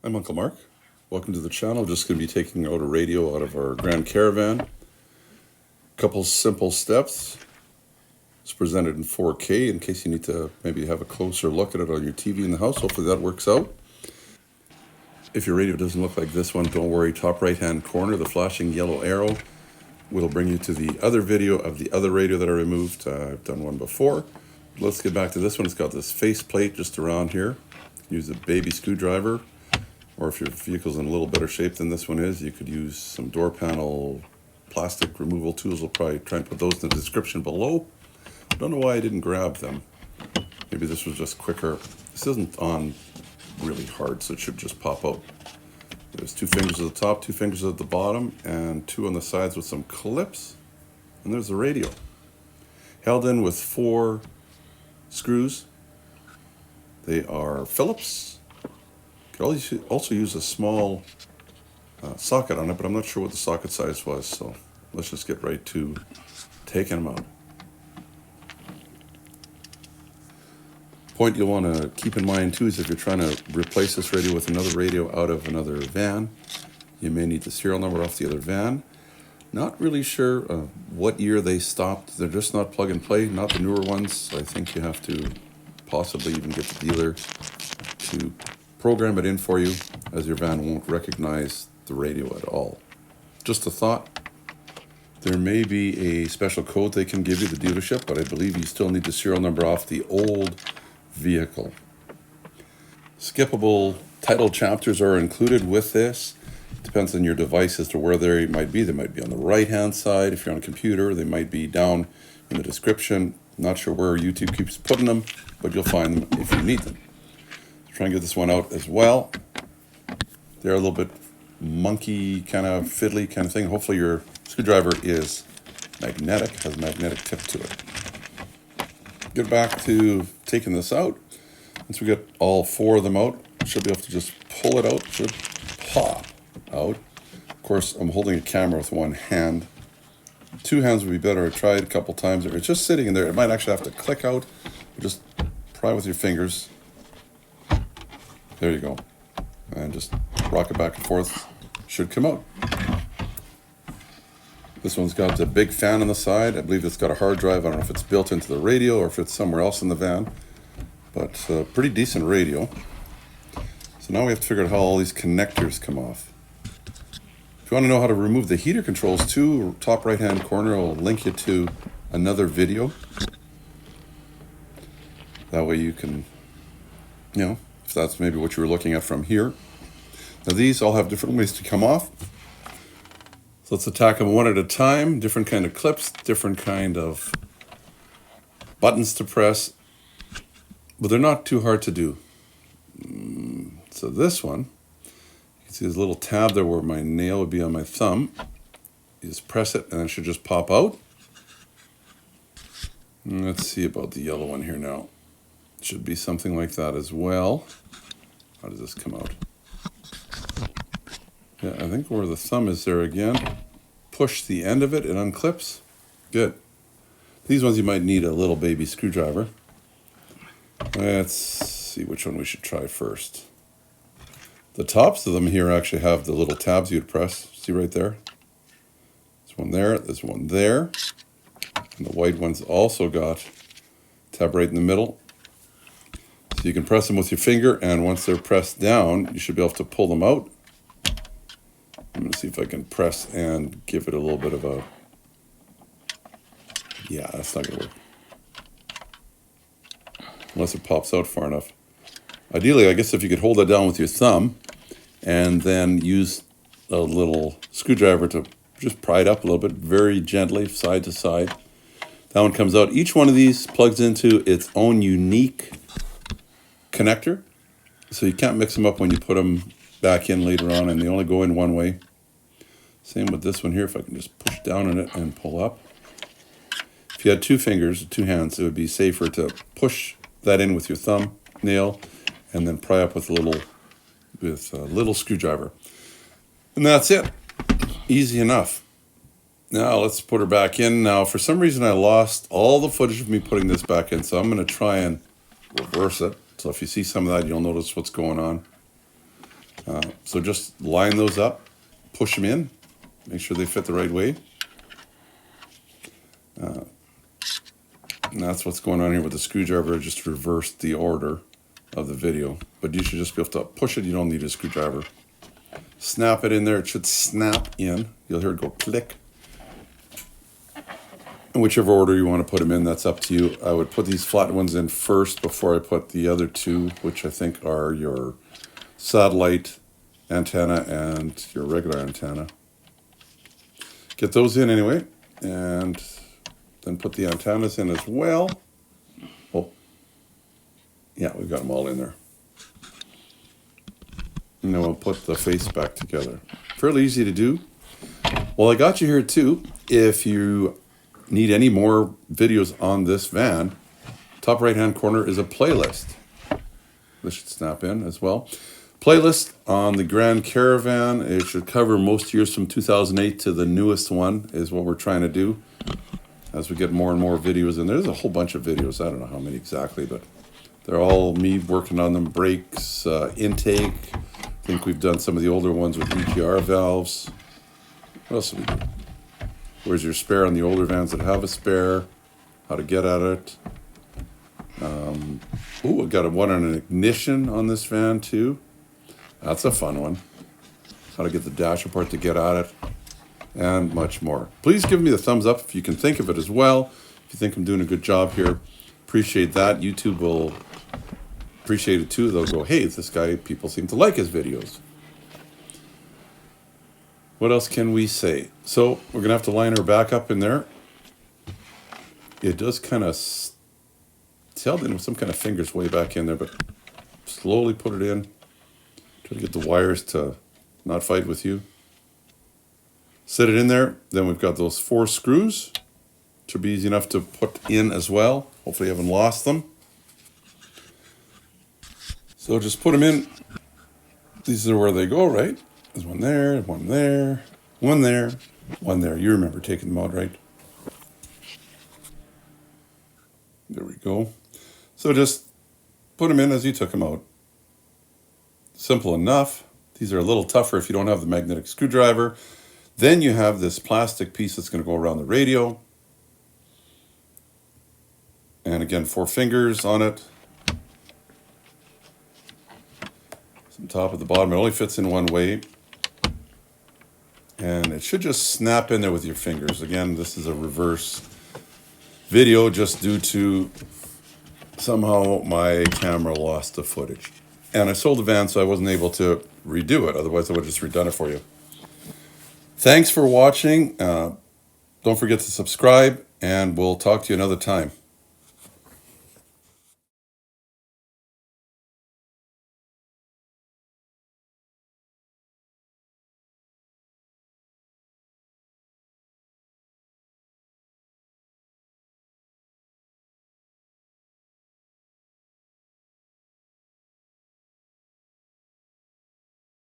I'm Uncle Mark. Welcome to the channel. Just going to be taking out a radio out of our Grand Caravan. Couple simple steps. It's presented in 4K in case you need to maybe have a closer look at it on your TV in the house. Hopefully that works out. If your radio doesn't look like this one, don't worry. Top right hand corner, the flashing yellow arrow will bring you to the other video of the other radio that I removed. I've done one before. Let's get back to this one. It's got this faceplate just around here. Use a baby screwdriver. Or if your vehicle's in a little better shape than this one is, you could use some door panel plastic removal tools. We'll probably try and put those in the description below. I don't know why I didn't grab them. Maybe this was just quicker. This isn't on really hard, so it should just pop out. There's 2 fingers at the top, 2 fingers at the bottom, and 2 on the sides with some clips. And there's the radio. Held in with 4 screws. They are Phillips. You could also use a small socket on it, but I'm not sure what the socket size was, so let's just get right to taking them out. Point you'll want to keep in mind too is if you're trying to replace this radio with another radio out of another van, you may need the serial number off the other van. Not really sure what year they stopped. They're just not plug and play, not the newer ones. I think you have to possibly even get the dealer to program it in for you, as your van won't recognize the radio at all. Just a thought. There may be a special code they can give you, the dealership, but I believe you still need the serial number off the old vehicle. Skippable title chapters are included with this. It depends on your device as to where they might be. They might be on the right hand side if you're on a computer. They might be down in the description. Not sure where YouTube keeps putting them, but you'll find them if you need them. Try and get this one out as well. They're a little bit monkey, kind of fiddly kind of thing. Hopefully your screwdriver is magnetic, has a magnetic tip to it. Get back to taking this out. Once we get all 4 of them out, should be able to just pull it out. Should pop out. Of course, I'm holding a camera with one hand. 2 hands would be better. I tried a couple times. If it's just sitting in there, it might actually have to click out. Just pry with your fingers. There you go. And just rock it back and forth. Should come out. This one's got a big fan on the side. I believe it's got a hard drive. I don't know if it's built into the radio or if it's somewhere else in the van. But pretty decent radio. So now we have to figure out how all these connectors come off. If you want to know how to remove the heater controls too, top right hand corner will link you to another video. That way you can, if that's maybe what you were looking at from here. Now these all have different ways to come off. So let's attack them one at a time. Different kind of clips, different kind of buttons to press, but they're not too hard to do. So this one, you can see there's a little tab there where my nail would be on my thumb. You just press it and it should just pop out. And let's see about the yellow one here now. It should be something like that as well. How does this come out? Yeah, I think where the thumb is there again. Push the end of it, it unclips. Good. These ones you might need a little baby screwdriver. Let's see which one we should try first. The tops of them here actually have the little tabs you'd press. See right there? There's one there, there's one there. And the white one's also got a tab right in the middle. So you can press them with your finger, and once they're pressed down, you should be able to pull them out. I'm going to see if I can press and give it a little bit of a... Yeah, that's not going to work. Unless it pops out far enough. Ideally, I guess if you could hold that down with your thumb and then use a little screwdriver to just pry it up a little bit, very gently, side to side. That one comes out. Each one of these plugs into its own unique connector, so you can't mix them up when you put them back in later on, and they only go in one way. Same with this one here. If I can just push down on it and pull up. If you had 2 fingers, 2 hands, it would be safer to push that in with your thumb nail and then pry up with a little screwdriver. And that's it. Easy enough. Now let's put her back in. Now for some reason I lost all the footage of me putting this back in, so I'm going to try and reverse it. So if you see some of that, you'll notice what's going on. So just line those up, push them in, make sure they fit the right way. And that's what's going on here with the screwdriver. I just reversed the order of the video, but you should just be able to push it. You don't need a screwdriver. Snap it in there. It should snap in. You'll hear it go click. In whichever order you want to put them in, that's up to you. I would put these flat ones in first before I put the other two, which I think are your satellite antenna and your regular antenna. Get those in anyway, and then put the antennas in as well. Oh, yeah, we've got them all in there. And then we'll put the face back together. Fairly easy to do. Well, I got you here too. If you need any more videos on this van, top right hand corner is a playlist. This should snap in as well. Playlist on the Grand Caravan. It should cover most years from 2008 to the newest one is what we're trying to do. As we get more and more videos in there. There's a whole bunch of videos. I don't know how many exactly, but they're all me working on them. Brakes, intake. I think we've done some of the older ones with EGR valves. What else have we done? Where's your spare on the older vans that have a spare? How to get at it. I've got one on an ignition on this van too. That's a fun one. How to get the dash apart to get at it. And much more. Please give me the thumbs up if you can think of it as well. If you think I'm doing a good job here, appreciate that. YouTube will appreciate it too. They'll go, hey, this guy, people seem to like his videos. What else can we say? So we're going to have to line our back up in there. It does kind of tell in with some kind of fingers way back in there, but slowly put it in. Try to get the wires to not fight with you. Set it in there. Then we've got those 4 screws. Should be easy enough to put in as well. Hopefully you haven't lost them. So just put them in. These are where they go, right? There's one there, one there, one there, one there. You remember taking them out, right? There we go. So just put them in as you took them out. Simple enough. These are a little tougher if you don't have the magnetic screwdriver. Then you have this plastic piece that's going to go around the radio. And again, 4 fingers on it. Some top at the bottom. It only fits in one way. And it should just snap in there with your fingers. Again, this is a reverse video just due to somehow my camera lost the footage. And I sold the van, so I wasn't able to redo it. Otherwise, I would have just redone it for you. Thanks for watching. Don't forget to subscribe, and we'll talk to you another time.